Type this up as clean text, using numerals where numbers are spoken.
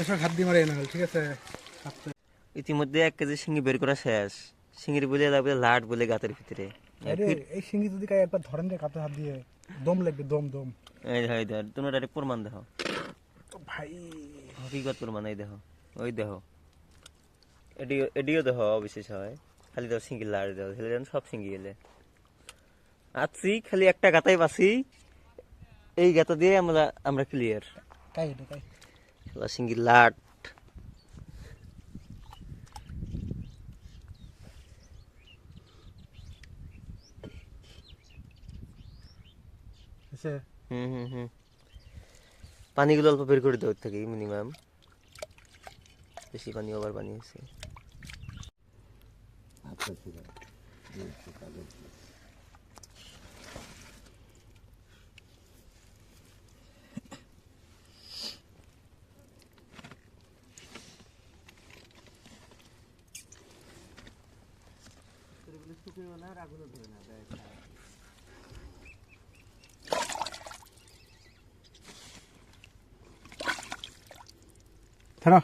সব হাত দিয়ে মারে না, ঠিক আছে। ইতিমধ্যে 1 কেজি শিঙি বের করা শেষ। শিঙির বলে যাবে লাট বলে গাতের ভিতরে। এই শিঙি যদি কাই একবার ধরেন যে কাতে হাত দিয়ে দম লাগবে, দম দম। এই হয় ধর তোমরা ডাইরেক্ট প্রমাণ দেখো ভাই, হকিকত প্রমাণ। এই দেখো, ওই দেখো, এডিও দেখো অবিশেষ হয়। খালি দাও সিঙ্গি লাড় দাও, হেলে যেন সব সিঙ্গি এলে আছি। খালি একটা গাতাই বাসি, এই গাতা দিয়ে আমরা ক্লিয়ার। কাই এটা কাই সিঙ্গি লাট। এসে পানিগুলো অল্প বের করে দেওয়ার থেকে মিনিমাম। বেশি পানি, ওভার পানি হয়েছে। ছাড়া